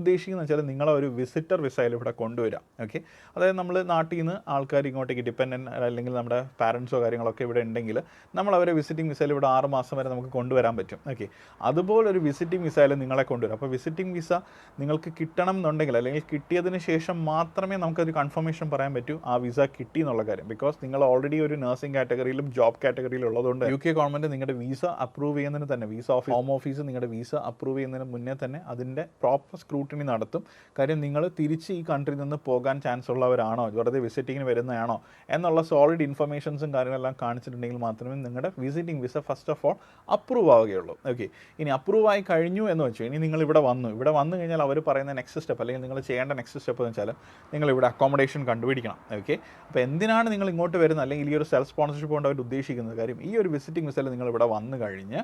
ഉദ്ദേശിക്കുന്നത് വെച്ചാൽ നിങ്ങളെ ഒരു വിസിറ്റർ വിസയിൽ ഇവിടെ കൊണ്ടുവരാം. ഓക്കെ, അതായത് നമ്മൾ നാട്ടിൽ നിന്ന് ആൾക്കാർ ഇങ്ങോട്ടേക്ക് ഡിപ്പെൻഡൻറ്റ് അല്ലെങ്കിൽ നമ്മുടെ പാരൻസോ കാര്യങ്ങളൊക്കെ ഇവിടെ ഉണ്ടെങ്കിൽ നമ്മൾ അവരെ വിസിറ്റിംഗ് വിസയിൽ ഇവിടെ 6 മാസം വരെ നമുക്ക് കൊണ്ടുവരാൻ പറ്റും. ഓക്കെ, അതുപോലൊരു വിസിറ്റിംഗ് വിസയിൽ നിങ്ങളെ കൊണ്ടുവരാം. അപ്പോൾ വിസിറ്റിംഗ് വിസ നിങ്ങൾക്ക് കിട്ടണം എന്നുണ്ടെങ്കിൽ അല്ലെങ്കിൽ കിട്ടിയതിന് ശേഷം മാത്രമേ നമുക്കൊരു കൺഫർമേഷൻ പറയാൻ പറ്റൂ ആ വിസ കിട്ടി എന്നുള്ള കാര്യം. ബിക്കോസ് നിങ്ങൾ ഓൾറെഡി ഒരു നഴ്സിംഗ് കാറ്റഗറിയിലും ജോബ് കാറ്റഗറിയിലും ഉള്ളതുകൊണ്ട് UK ഗവൺമെൻറ് നിങ്ങളുടെ വിസ അപ്രൂവ് ചെയ്യുന്നതിന് തന്നെ ഹോം ഓഫീസ് നിങ്ങളുടെ വിസ അപ്രൂവ് ചെയ്യുന്നതിന് മുന്നേ തന്നെ അതിൻ്റെ പ്രോപ്പർ സ്ക്രൂട്ടിനി നടത്തും. കാര്യം നിങ്ങൾ തിരിച്ച് ഈ കൺട്രിയിൽ നിന്ന് പോകാൻ ചാൻസ് ഉള്ളവരാണോ, വെറുതെ വിസിറ്റിങ്ങിന് വരുന്നതാണോ എന്നുള്ള സോളിഡ് ഇൻഫർമേഷൻസും കാര്യങ്ങളെല്ലാം കാണിച്ചിട്ടുണ്ടെങ്കിൽ മാത്രമേ നിങ്ങളുടെ visiting visa first of all approve ആവുകയുള്ളൂ. ഓക്കെ, ഇനി അപ്രൂവ് ആയി കഴിഞ്ഞു എന്ന് വെച്ചാൽ ഇനി നിങ്ങൾ ഇവിടെ വന്നു കഴിഞ്ഞാൽ അവർ പറയുന്ന നെക്സ്റ്റ് സ്റ്റെപ്പ് അല്ലെങ്കിൽ നിങ്ങൾ ചെയ്യേണ്ട നെക്സ്റ്റ് സ്റ്റെപ്പ് എന്ന് വെച്ചാൽ നിങ്ങൾ ഇവിടെ അക്കോമഡേഷൻ കണ്ടുപിടിക്കണം. ഓക്കെ, അപ്പോൾ എന്തിനാണ് നിങ്ങൾ ഇങ്ങോട്ട് വരുന്നത് അല്ലെങ്കിൽ ഈ ഒരു സെൽഫ് സ്പോൺസർഷിപ്പ് കൊണ്ട് അവർ ഉദ്ദേശിക്കുന്നത് കാര്യം ഈ ഒരു വിസിറ്റിംഗ് വിസയിൽ നിങ്ങൾ ഇവിടെ വന്നു കഴിഞ്ഞ്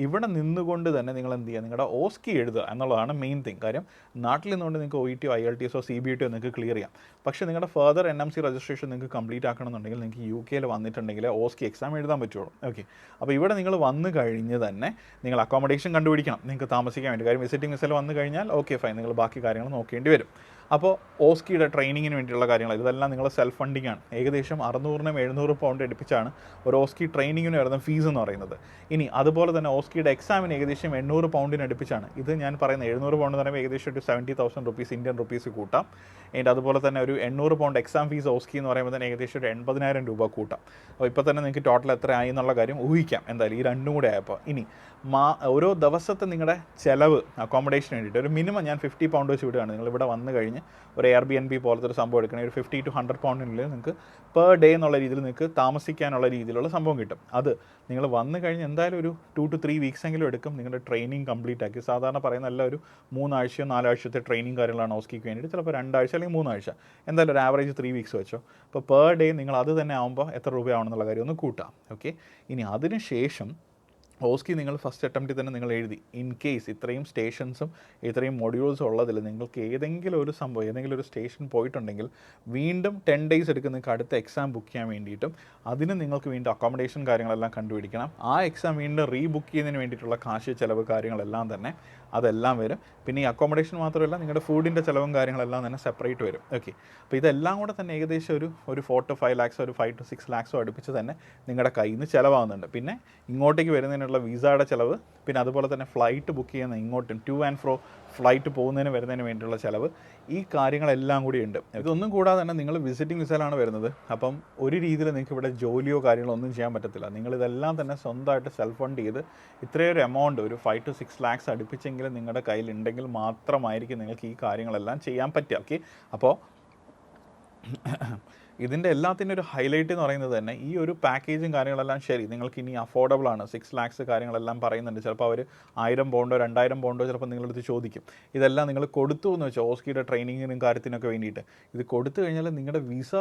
ഇവിടെ നിന്നുകൊണ്ട് തന്നെ നിങ്ങൾ എന്ത് ചെയ്യുക, നിങ്ങളുടെ ഓസ്കി എഴുതുക എന്നുള്ളതാണ് മെയിൻ തിങ്. കാര്യം നാട്ടിൽ നിന്നുകൊണ്ട് നിങ്ങൾക്ക് OET IELTS CBT നിങ്ങൾക്ക് ക്ലിയർ ചെയ്യാം. പക്ഷേ നിങ്ങളുടെ ഫർദർ NMC രജിസ്ട്രേഷൻ നിങ്ങൾക്ക് കംപ്ലീറ്റ് ആക്കണമെന്നുണ്ടെങ്കിൽ നിങ്ങൾക്ക് UK വന്നിട്ടുണ്ടെങ്കിൽ ഓസ്കി എക്സാം എഴുതാൻ പറ്റുള്ളൂ. ഓക്കെ, അപ്പോൾ ഇവിടെ നിങ്ങൾ വന്നു കഴിഞ്ഞ് തന്നെ നിങ്ങൾ അക്കോമഡേഷൻ കണ്ടുപിടിക്കണം നിങ്ങൾക്ക് താമസിക്കാൻ വേണ്ടി. കാര്യം വിസിറ്റിംഗ് വിസയിൽ വന്നു കഴിഞ്ഞാൽ ഓക്കെ ഫൈൻ, നിങ്ങൾ ബാക്കി കാര്യങ്ങൾ നോക്കേണ്ടി വരും. അപ്പോൾ ഓസ്കിയുടെ ട്രെയിനിങ്ങിന് വേണ്ടിയിട്ടുള്ള കാര്യങ്ങൾ ഇതെല്ലാം നിങ്ങൾ സെൽഫ് ഫണ്ടിങ് ആണ്. ഏകദേശം 600-700 പൗണ്ട് അടുപ്പിച്ചാണ് ഒരു ഓസ്കി ട്രെയിനിങ്ങിന് വരുന്ന ഫീസ് എന്ന് പറയുന്നത്. ഇനി അതുപോലെ തന്നെ ഓസ്കിയുടെ എക്സാമിന് ഏകദേശം 800 പൗണ്ടിന് അടുപ്പിച്ചാണ്. ഇത് ഞാൻ പറയുന്നത് 700 പൗണ്ട് എന്ന് പറയുമ്പോൾ ഏകദേശം ഒരു 70,000 റുപ്പീസ് ഇന്ത്യൻ റുപ്പീസ് കൂട്ടാം. എന്നിട്ട് അതുപോലെ തന്നെ ഒരു 800 പൗണ്ട് എക്സാം ഫീസ് ഓസ്കി എന്ന് പറയുമ്പോൾ തന്നെ ഏകദേശം ഒരു 80,000 രൂപ കൂട്ടാം. അപ്പോൾ ഇപ്പോൾ തന്നെ നിങ്ങൾക്ക് ടോട്ടൽ എത്ര ആയി എന്നുള്ള കാര്യം ഊഹിക്കാം എന്തായാലും ഈ രണ്ടും കൂടെ ആയപ്പോൾ. ഇനി ഓരോ ദിവസത്തെ നിങ്ങളുടെ ചിലവ് അക്കോമഡേഷന് വേണ്ടിയിട്ട് ഒരു മിനിമം ഞാൻ 50 പൗണ്ട് വെച്ച് വിടുകയാണ്. നിങ്ങൾ ഇവിടെ വന്നു കഴിഞ്ഞ് ഒരു Airbnb പോലത്തെ ഒരു സംഭവം എടുക്കണേ ഒരു 50 to 100 പൗണ്ടിനുള്ളിൽ നിങ്ങൾക്ക് പെർ ഡേ എന്നുള്ള രീതിയിൽ നിങ്ങൾക്ക് താമസിക്കാനുള്ള രീതിയിലുള്ള സംഭവം കിട്ടും. അത് നിങ്ങൾ വന്നു കഴിഞ്ഞ് എന്തായാലും ഒരു 2 to 3 വീക്സ് എങ്കിലും എടുക്കും നിങ്ങളുടെ ട്രെയിനിങ് കംപ്ലീറ്റ് ആക്കി. സാധാരണ പറയുന്ന എല്ലാ ഒരു 3 ആഴ്ചയോ 4 ആഴ്ചത്തെ ട്രെയിനിങ് കാര്യങ്ങളാണ് ഓസ്കിക്ക് വേണ്ടിയിട്ട്. ചിലപ്പോൾ 2 ആഴ്ച അല്ലെങ്കിൽ 3 ആഴ്ച എന്തായാലും ഒരു ആവറേജ് 3 വീക്സ് വെച്ചോ. അപ്പോൾ പെർ ഡേ നിങ്ങൾ അത് തന്നെ ആകുമ്പോൾ എത്ര രൂപയാവണമെന്നുള്ള കാര്യം ഒന്ന് കൂട്ടാം. ഓക്കെ, ഇനി അതിന് ശേഷം ഓസ്കി നിങ്ങൾ ഫസ്റ്റ് അറ്റംപ്റ്റിൽ തന്നെ നിങ്ങൾ എഴുതി ഇൻ കേസ് ഇത്രയും സ്റ്റേഷൻസും ഇത്രയും മൊഡ്യൂൾസും ഉള്ളതിൽ നിങ്ങൾക്ക് ഏതെങ്കിലും ഒരു സംഭവം ഏതെങ്കിലും ഒരു സ്റ്റേഷൻ പോയിട്ടുണ്ടെങ്കിൽ വീണ്ടും 10 days എടുക്കും നിങ്ങൾക്ക് അടുത്ത എക്സാം ബുക്ക് ചെയ്യാൻ വേണ്ടിയിട്ടും. അതിന് നിങ്ങൾക്ക് വീണ്ടും അക്കോമഡേഷൻ കാര്യങ്ങളെല്ലാം കണ്ടുപിടിക്കണം. ആ എക്സാം വീണ്ടും റീബുക്ക് ചെയ്യുന്നതിന് വേണ്ടിയിട്ടുള്ള കാശ് ചിലവ് കാര്യങ്ങളെല്ലാം തന്നെ അതെല്ലാം വരും. പിന്നെ ഈ അക്കോമഡേഷൻ മാത്രമല്ല നിങ്ങളുടെ ഫുഡിൻ്റെ ചിലവും കാര്യങ്ങളെല്ലാം തന്നെ സെപ്പറേറ്റ് വരും. ഓക്കെ, അപ്പോൾ ഇതെല്ലാം കൂടെ തന്നെ ഏകദേശം ഒരു 4 to 5 lakhs ഒരു 5 to 6 lakhs അടുപ്പിച്ച് തന്നെ നിങ്ങളുടെ കയ്യിൽ നിന്ന് ചിലവാകുന്നുണ്ട്. പിന്നെ ഇങ്ങോട്ടേക്ക് വരുന്നതിനുള്ള വിസയുടെ ചിലവ്, പിന്നെ അതുപോലെ തന്നെ ഫ്ലൈറ്റ് ബുക്ക് ചെയ്യുന്ന ഇങ്ങോട്ടും ടു ആൻഡ് ഫ്രോ ഫ്ലൈറ്റ് പോകുന്നതിന് വരുന്നതിന് വേണ്ടിയുള്ള ചിലവ്, ഈ കാര്യങ്ങളെല്ലാം കൂടി ഉണ്ട്. ഇതൊന്നും കൂടാതെ തന്നെ നിങ്ങൾ വിസിറ്റിംഗ് വിസയിലാണ് വരുന്നത്. അപ്പം ഒരു രീതിയിൽ നിങ്ങൾക്ക് ഇവിടെ ജോലിയോ കാര്യങ്ങളോ ഒന്നും ചെയ്യാൻ പറ്റത്തില്ല. നിങ്ങളിതെല്ലാം തന്നെ സ്വന്തമായിട്ട് സെൽഫ് ഫണ്ട് ചെയ്ത് ഇത്രയൊരു എമൗണ്ട് ഒരു 5 to 6 lakhs അടുപ്പിച്ചെങ്കിലും നിങ്ങളുടെ കയ്യിൽ ഉണ്ടെങ്കിൽ മാത്രമായിരിക്കും നിങ്ങൾക്ക് ഈ കാര്യങ്ങളെല്ലാം ചെയ്യാൻ പറ്റുക. ഓക്കെ, അപ്പോൾ ഇതിൻ്റെ എല്ലാത്തിൻ്റെ ഒരു ഹൈലൈറ്റ് എന്ന് പറയുന്നത് തന്നെ ഈ ഒരു പാക്കേജും കാര്യങ്ങളെല്ലാം ശരി നിങ്ങൾക്ക് ഇനി അഫോർഡബിൾ ആണ്. 6 lakhs കാര്യങ്ങളെല്ലാം പറയുന്നുണ്ട്. ചിലപ്പോൾ അവർ 1000 പൗണ്ടോ 2000 പൗണ്ടോ ചിലപ്പോൾ നിങ്ങളടുത്ത് ചോദിക്കും. ഇതെല്ലാം നിങ്ങൾ കൊടുത്തു എന്ന് വെച്ചാൽ ഓസ്കിയുടെ ട്രെയിനിങ്ങിനും കാര്യത്തിനൊക്കെ വേണ്ടിയിട്ട് ഇത് കൊടുത്തു കഴിഞ്ഞാൽ നിങ്ങളുടെ വിസ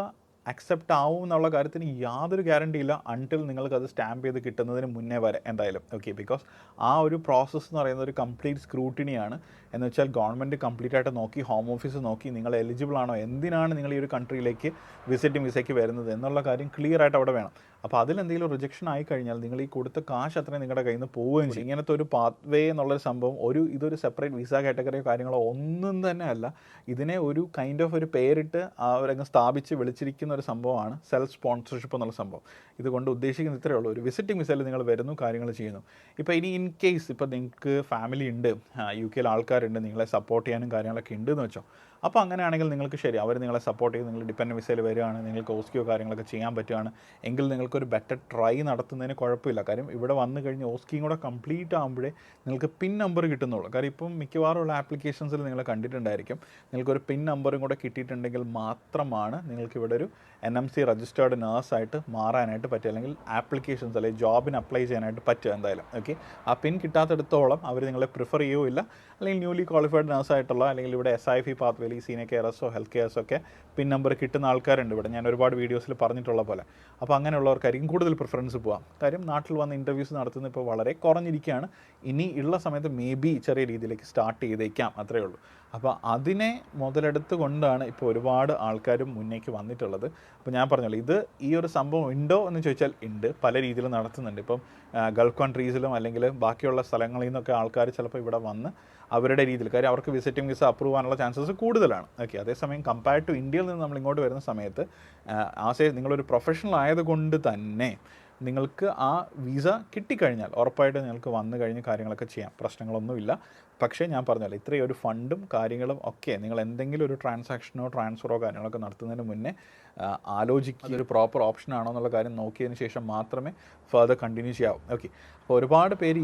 അക്സെപ്റ്റ് ആവും എന്നുള്ള കാര്യത്തിന് യാതൊരു ഗ്യാരണ്ടി ഇല്ല അൺടിൽ നിങ്ങൾക്കത് സ്റ്റാമ്പ് ചെയ്ത് കിട്ടുന്നതിന് മുന്നേ വരെ എന്തായാലും. ഓക്കെ, ബിക്കോസ് ആ ഒരു പ്രോസസ്സ് എന്ന് പറയുന്നത് ഒരു കംപ്ലീറ്റ് സ്ക്രൂട്ടിനിയാണ്. എന്ന് വെച്ചാൽ ഗവൺമെൻറ് കംപ്ലീറ്റ് ആയിട്ട് നോക്കി, ഹോം ഓഫീസ് നോക്കി നിങ്ങൾ എലിജിബിൾ ആണോ, എന്തിനാണ് നിങ്ങൾ ഈ ഒരു കൺട്രിയിലേക്ക് വിസിറ്റിംഗ് വിസയ്ക്ക് വരുന്നത് എന്നുള്ള കാര്യം ക്ലിയർ ആയിട്ട് അവിടെ വേണം. അപ്പോൾ അതിലെന്തെങ്കിലും റിജക്ഷൻ ആയി കഴിഞ്ഞാൽ നിങ്ങൾ ഈ കൊടുത്ത കാശ് അത്രയും നിങ്ങളുടെ കയ്യിൽ നിന്ന് പോവുകയും ചെയ്യും. ഇങ്ങനത്തെ ഒരു പാത്ത് വേ എന്നുള്ളൊരു സംഭവം ഇതൊരു സെപ്പറേറ്റ് വിസ കാറ്റഗറിയോ കാര്യങ്ങളോ ഒന്നും തന്നെ അല്ല. ഇതിനെ ഒരു കൈൻഡ് ഓഫ് ഒരു പേരിട്ട് അവരങ്ങ് സ്ഥാപിച്ച് വിളിച്ചിരിക്കുന്ന ഒരു സംഭവമാണ് സെൽഫ് സ്പോൺസർഷിപ്പ് എന്നുള്ള സംഭവം. ഇതുകൊണ്ട് ഉദ്ദേശിക്കുന്നത് ഇത്രയേ ഉള്ളൂ. ഒരു വിസിറ്റിംഗ് വിസയിൽ നിങ്ങൾ വരുന്നു, കാര്യങ്ങൾ ചെയ്യുന്നു. ഇപ്പോൾ ഇനി ഇൻ കേസ് ഇപ്പോൾ നിങ്ങൾക്ക് ഫാമിലി ഉണ്ട്, UK ആൾക്കാരുണ്ട്, നിങ്ങളെ സപ്പോർട്ട് ചെയ്യാനും കാര്യങ്ങളൊക്കെ ഉണ്ടെന്ന് വെച്ചോ. അപ്പോൾ അങ്ങനെയാണെങ്കിൽ നിങ്ങൾക്ക് ശരി അവർ നിങ്ങളെ സപ്പോർട്ട് ചെയ്ത് നിങ്ങൾ ഡിപ്പെൻഡൻറ്റ് വിസയിൽ വരികയാണ്, നിങ്ങൾക്ക് ഓസ്കിയോ കാര്യങ്ങളൊക്കെ ചെയ്യാൻ പറ്റുകയാണ് എങ്കിൽ നിങ്ങൾക്കൊരു ബെറ്റർ ട്രൈ നടത്തുന്നതിന് കുഴപ്പമില്ല. കാര്യം ഇവിടെ വന്നു കഴിഞ്ഞ് ഓസ്കിയും കൂടെ കംപ്ലീറ്റ് ആകുമ്പോഴേ നിങ്ങൾക്ക് പിൻ നമ്പർ കിട്ടുന്നുള്ളൂ. കാര്യം ഇപ്പം മിക്കവാറുള്ള ആപ്ലിക്കേഷൻസിൽ നിങ്ങൾ കണ്ടിട്ടുണ്ടായിരിക്കും നിങ്ങൾക്കൊരു പിൻ നമ്പറും കൂടെ കിട്ടിയിട്ടുണ്ടെങ്കിൽ മാത്രമാണ് നിങ്ങൾക്ക് ഇവിടെ ഒരു NMC രജിസ്റ്റേർഡ് നേഴ്സായിട്ട് മാറാനായിട്ട് പറ്റുക, അല്ലെങ്കിൽ ആപ്ലിക്കേഷൻസ് അല്ലെങ്കിൽ ജോബിന് അപ്ലൈ ചെയ്യാനായിട്ട് പറ്റുക എന്തായാലും. ഓക്കെ, ആ പിൻ കിട്ടാത്തിടത്തോളം അവർ നിങ്ങളെ പ്രിഫർ ചെയ്യുകയില്ല. അല്ലെങ്കിൽ ന്യൂലി ക്വാളിഫൈഡ് നേഴ്സായിട്ടുള്ള അല്ലെങ്കിൽ ഇവിടെ SIF പാത്ത് വേയിൽ സീനിയർ കെയർസോ ഹെൽത്ത് കെയർസോ ഒക്കെ പിൻ നമ്പർ കിട്ടുന്ന ആൾക്കാരുണ്ട് ഇവിടെ, ഞാൻ ഒരുപാട് വീഡിയോസിൽ പറഞ്ഞിട്ടുള്ള പോലെ. അപ്പോൾ അങ്ങനെയുള്ളവർക്കായിരിക്കും കൂടുതൽ പ്രിഫറൻസ് പോകാം. കാര്യം നാട്ടിൽ വന്ന് ഇൻ്റർവ്യൂസ് നടത്തുന്നത് ഇപ്പോൾ വളരെ കുറഞ്ഞിരിക്കുകയാണ്. ഇനി ഉള്ള സമയത്ത് മേ ബി ചെറിയ രീതിയിലേക്ക് സ്റ്റാർട്ട് ചെയ്തേക്കാം, അത്രയേ ഉള്ളൂ. അപ്പോൾ അതിനെ മുതലെടുത്ത് കൊണ്ടാണ് ഇപ്പോൾ ഒരുപാട് ആൾക്കാരും മുന്നേക്ക് വന്നിട്ടുള്ളത്. അപ്പോൾ ഞാൻ പറഞ്ഞല്ലോ, ഇത് ഈ ഒരു സംഭവം ഉണ്ടോ എന്ന് ചോദിച്ചാൽ ഉണ്ട്, പല രീതിയിൽ നടത്തുന്നുണ്ട്. ഇപ്പം ഗൾഫ് കൺട്രീസിലും അല്ലെങ്കിൽ ബാക്കിയുള്ള സ്ഥലങ്ങളിൽ നിന്നൊക്കെ ആൾക്കാർ ചിലപ്പോൾ ഇവിടെ വന്ന് അവരുടെ രീതിയിൽ, കാര്യം അവർക്ക് വിസിറ്റിംഗ് വിസ അപ്രൂവ് ആകാനുള്ള ചാൻസസ് കൂടുതലാണ്. ഓക്കെ, അതേസമയം കമ്പയർഡ് ടു ഇന്ത്യയിൽ നിന്ന് നമ്മൾ ഇങ്ങോട്ട് വരുന്ന സമയത്ത് നിങ്ങളൊരു പ്രൊഫഷണൽ ആയതുകൊണ്ട് തന്നെ നിങ്ങൾക്ക് ആ വിസ കിട്ടിക്കഴിഞ്ഞാൽ ഉറപ്പായിട്ടും നിങ്ങൾക്ക് വന്നു കഴിഞ്ഞ് കാര്യങ്ങളൊക്കെ ചെയ്യാം, പ്രശ്നങ്ങളൊന്നുമില്ല. പക്ഷേ ഞാൻ പറഞ്ഞല്ലോ, ഇത്രയും ഒരു ഫണ്ടും കാര്യങ്ങളും ഒക്കെ നിങ്ങൾ എന്തെങ്കിലും ഒരു ട്രാൻസാക്ഷനോ ട്രാൻസ്ഫറോ കാര്യങ്ങളൊക്കെ നടത്തുന്നതിന് മുന്നേ ആലോചിക്കുക, അതൊരു പ്രോപ്പർ ഓപ്ഷൻ ആണോ എന്നുള്ള കാര്യം നോക്കിയതിന് ശേഷം മാത്രമേ ഫർദർ കണ്ടിന്യൂ ചെയ്യാവൂ. ഓക്കെ, അപ്പോൾ ഒരുപാട് പേര്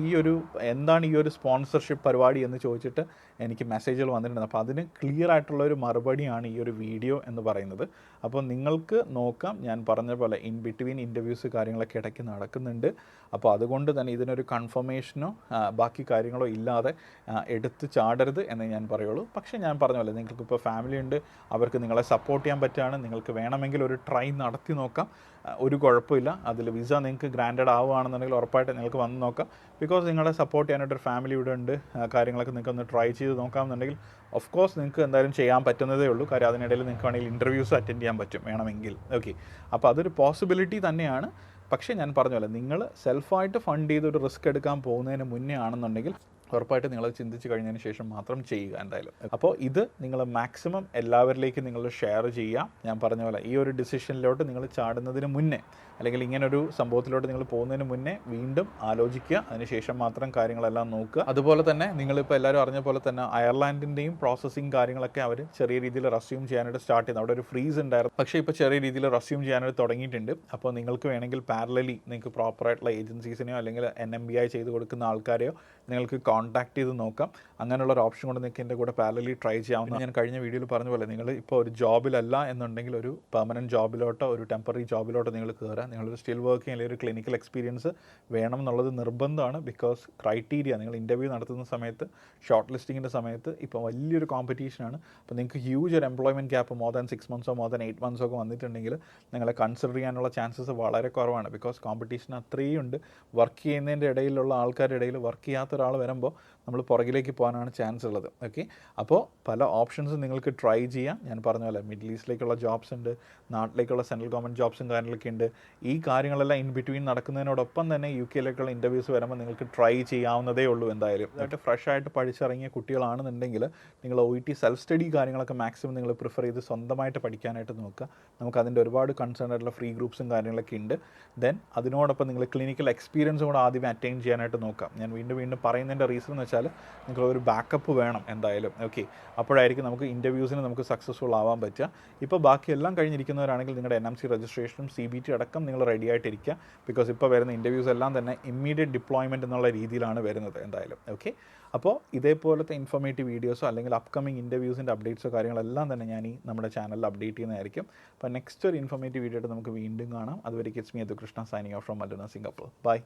എന്താണ് ഈ ഒരു സ്പോൺസർഷിപ്പ് പരിപാടി എന്ന് ചോദിച്ചിട്ട് എനിക്ക് മെസ്സേജുകൾ വന്നിട്ടുണ്ട്. അപ്പോൾ അതിന് ക്ലിയർ ആയിട്ടുള്ള ഒരു മറുപടിയാണ് ഈ ഒരു വീഡിയോ എന്ന് പറയുന്നത്. അപ്പോൾ നിങ്ങൾക്ക് നോക്കാം, ഞാൻ പറഞ്ഞ പോലെ ഇൻ ബിറ്റ്വീൻ ഇൻ്റർവ്യൂസ് കാര്യങ്ങളൊക്കെ ഇടയ്ക്ക് നടക്കുന്നുണ്ട്. അപ്പോൾ അതുകൊണ്ട് തന്നെ ഇതിനൊരു കൺഫർമേഷനോ ബാക്കി കാര്യങ്ങളോ ഇല്ലാതെ എടുത്ത് ചാടരുത് എന്ന് ഞാൻ പറയുള്ളൂ. പക്ഷേ ഞാൻ പറഞ്ഞ പോലെ നിങ്ങൾക്കിപ്പോൾ ഫാമിലി ഉണ്ട്, അവർക്ക് നിങ്ങളെ സപ്പോർട്ട് ചെയ്യാൻ പറ്റുകയാണ്, നിങ്ങൾക്ക് വേണമെങ്കിൽ ഒരു ട്രൈ നടത്തി നോക്കാം, ഒരു കുഴപ്പമില്ല. അതിൽ വിസ നിങ്ങൾക്ക് ഗ്രാൻഡഡ് ആവുകയാണെന്നുണ്ടെങ്കിൽ ഉറപ്പായിട്ട് നിങ്ങൾക്ക് വന്ന് നോക്കാം. ബിക്കോസ് നിങ്ങളെ സപ്പോർട്ട് ചെയ്യാനായിട്ടൊരു ഫാമിലി ഇവിടെ ഉണ്ട്, കാര്യങ്ങളൊക്കെ നിങ്ങൾക്ക് ഒന്ന് ട്രൈ ചെയ്ത് നോക്കാമെന്നുണ്ടെങ്കിൽ ഓഫ് കോഴ്സ് നിങ്ങൾക്ക് എന്തായാലും ചെയ്യാൻ പറ്റുന്നതേ ഉള്ളൂ. കാര്യം അതിനിടയിൽ നിങ്ങൾക്ക് വേണമെങ്കിൽ ഇൻ്റർവ്യൂസ് അറ്റൻഡ് ചെയ്യാൻ പറ്റും വേണമെങ്കിൽ. ഓക്കെ, അപ്പോൾ അതൊരു പോസിബിലിറ്റി തന്നെയാണ്. പക്ഷേ ഞാൻ പറഞ്ഞ പോലെ നിങ്ങൾ സെൽഫായിട്ട് ഫണ്ട് ചെയ്തൊരു റിസ്ക് എടുക്കാൻ പോകുന്നതിന് മുന്നേ ആണെന്നുണ്ടെങ്കിൽ ഉറപ്പായിട്ട് നിങ്ങൾ ചിന്തിച്ച് കഴിഞ്ഞതിന് ശേഷം മാത്രം ചെയ്യുക എന്തായാലും. അപ്പോൾ ഇത് നിങ്ങൾ മാക്സിമം എല്ലാവരിലേക്കും നിങ്ങൾ ഷെയർ ചെയ്യുക. ഞാൻ പറഞ്ഞ പോലെ ഈ ഒരു ഡിസിഷനിലോട്ട് നിങ്ങൾ ചാടുന്നതിന് മുന്നേ, അല്ലെങ്കിൽ ഇങ്ങനൊരു സംഭവത്തിലോട്ട് നിങ്ങൾ പോകുന്നതിന് മുന്നേ വീണ്ടും ആലോചിക്കുക, അതിനുശേഷം മാത്രം കാര്യങ്ങളെല്ലാം നോക്കുക. അതുപോലെ തന്നെ നിങ്ങളിപ്പോൾ എല്ലാവരും അറിഞ്ഞ പോലെ തന്നെ അയർലാൻഡിൻ്റെയും പ്രോസസ്സിങ് കാര്യങ്ങളൊക്കെ അവർ ചെറിയ രീതിയിൽ റെസ്യൂം ചെയ്യാനായിട്ട് സ്റ്റാർട്ട് ചെയ്യുന്നത്. അവിടെ ഒരു ഫ്രീസ് ഉണ്ടായിരുന്നു, പക്ഷേ ഇപ്പോൾ ചെറിയ രീതിയിൽ റെസ്യൂം ചെയ്യാനായിട്ട് തുടങ്ങിയിട്ടുണ്ട്. അപ്പോൾ നിങ്ങൾക്ക് വേണമെങ്കിൽ പാരലലി നിങ്ങൾക്ക് പ്രോപ്പറായിട്ടുള്ള ഏജൻസീസിനെയോ അല്ലെങ്കിൽ NMBI ചെയ്ത് കൊടുക്കുന്ന ആൾക്കാരെയോ നിങ്ങൾക്ക് കോൺടാക്ട് ചെയ്ത് നോക്കാം. അങ്ങനെയുള്ളൊരു ഓപ്ഷൻ കൊണ്ട് നിങ്ങൾക്ക് എൻ്റെ കൂടെ പാരലലി ട്രൈ ചെയ്യാവുന്ന. ഞാൻ കഴിഞ്ഞ വീഡിയോയിൽ പറഞ്ഞ പോലെ നിങ്ങൾ ഇപ്പോൾ ഒരു ജോബിലല്ല എന്നുണ്ടെങ്കിൽ ഒരു പെർമനൻറ്റ് ജോബിലോട്ടോ ഒരു ടെമ്പററി ജോബിലോട്ടോ നിങ്ങൾ കയറുക. നിങ്ങളൊരു സ്റ്റിൽ വർക്കിംഗ് അല്ലെങ്കിൽ ഒരു ക്ലിനിക്കൽ എക്സ്പീരിയൻസ് വേണം എന്നുള്ളത് നിർബന്ധമാണ്. ബിക്കോസ് ക്രൈറ്റീരിയ നിങ്ങൾ ഇൻ്റർവ്യൂ നടത്തുന്ന സമയത്ത്, ഷോർട്ട് ലിസ്റ്റിങ്ങിൻ്റെ സമയത്ത് ഇപ്പോൾ വലിയൊരു കോമ്പറ്റീഷനാണ്. അപ്പോൾ നിങ്ങൾക്ക് ഹ്യൂജ് ഒരു employment gap more than 6 months more than 8 months ഒക്കെ വന്നിട്ടുണ്ടെങ്കിൽ നിങ്ങളെ കൺസിഡർ ചെയ്യാനുള്ള ചാൻസസ് വളരെ കുറവാണ്. ബിക്കോസ് കോമ്പറ്റീഷൻ അത്രയും ഉണ്ട്. വർക്ക് ചെയ്യുന്നതിൻ്റെ ഇടയിലുള്ള ആൾക്കാരുടെ ഇടയിൽ വർക്ക് ചെയ്യാത്ത ഒരാൾ വരുമ്പോൾ നമ്മൾ പുറകിലേക്ക് പോകാനാണ് ചാൻസ് ഉള്ളത്. ഓക്കെ, അപ്പോൾ പല ഓപ്ഷൻസും നിങ്ങൾക്ക് ട്രൈ ചെയ്യാം. ഞാൻ പറഞ്ഞ പോലെ മിഡിൽ ഈസ്റ്റിലേക്കുള്ള ജോബ്സ് ഉണ്ട്, നാട്ടിലേക്കുള്ള സെൻട്രൽ ഗവൺമെൻറ് ജോബ്സും കാര്യങ്ങളൊക്കെ ഉണ്ട്. ഈ കാര്യങ്ങളെല്ലാം ഇൻ ബിറ്റ്വീൻ നടക്കുന്നതിനോടൊപ്പം തന്നെ UK-ലേക്കുള്ള ഇൻ്റർവ്യൂസ് വരുമ്പോൾ നിങ്ങൾക്ക് ട്രൈ ചെയ്യാവുന്നതേ ഉള്ളൂ. എന്തായാലും ഇതായിട്ട് ഫ്രഷ് ആയിട്ട് പഠിച്ചിറങ്ങിയ കുട്ടികളാണെന്നുണ്ടെങ്കിൽ നിങ്ങൾ OET സെൽഫ് സ്റ്റഡി കാര്യങ്ങളൊക്കെ മാക്സിമം നിങ്ങൾ പ്രിഫർ ചെയ്ത് സ്വന്തമായിട്ട് പഠിക്കാനായിട്ട് നോക്കുക. നമുക്ക് അതിൻ്റെ ഒരുപാട് കൺസേൺ ആയിട്ടുള്ള ഫ്രീ ഗ്രൂപ്പ്സും കാര്യങ്ങളൊക്കെ ഉണ്ട്. ദെൻ അതിനോടൊപ്പം നിങ്ങൾ ക്ലിനിക്കൽ എക്സ്പീരിയൻസും കൂടെ ആദ്യം അറ്റൈൻ ചെയ്യാനായിട്ട് നോക്കാം. ഞാൻ വീണ്ടും പറയുന്നതിൻ്റെ റീസൺ എന്ന് വെച്ചാൽ നിങ്ങളൊരു ബാക്കപ്പ് വേണം എന്തായാലും. ഓക്കെ, അപ്പോഴായിരിക്കും നമുക്ക് ഇൻ്റർവ്യൂസിന് നമുക്ക് സക്സസ്ഫുൾ ആവാൻ പറ്റുക. ഇപ്പോൾ ബാക്കിയെല്ലാം കഴിഞ്ഞിരിക്കുന്നവരാണെങ്കിൽ നിങ്ങളുടെ NMC രജിസ്ട്രേഷനും CBT അടക്കം നിങ്ങൾ റെഡി ആയിട്ടിരിക്കുക. ബിക്കോസ് ഇപ്പോൾ വരുന്ന ഇൻ്റർവ്യൂസ് എല്ലാം തന്നെ ഇമ്മീഡിയറ്റ് ഡിപ്ലോയ്മെൻറ്റ് എന്നുള്ള രീതിയിലാണ് വരുന്നത് എന്തായാലും. ഓക്കെ, അപ്പോൾ ഇതേപോലത്തെ ഇൻഫോർമേറ്റീവ് വീഡിയോസോ അല്ലെങ്കിൽ അപ്കമിങ് ഇൻ്റർവ്യൂസിൻ്റെ അപ്ഡേറ്റ്സോ കാര്യങ്ങളെല്ലാം തന്നെ ഞാൻ നമ്മുടെ ചാനലിൽ അപ്ഡേറ്റ് ചെയ്യുന്നതായിരിക്കും. അപ്പോൾ നെക്സ്റ്റ് ഒരു ഇൻഫോർമേറ്റീവ് വീഡിയോ ആയിട്ട് നമുക്ക് വീണ്ടും കാണാം. അതുവരെ it's me Yadukrishna signing off from മല്ലൂന, സിംഗപ്പൂർ. ബൈ.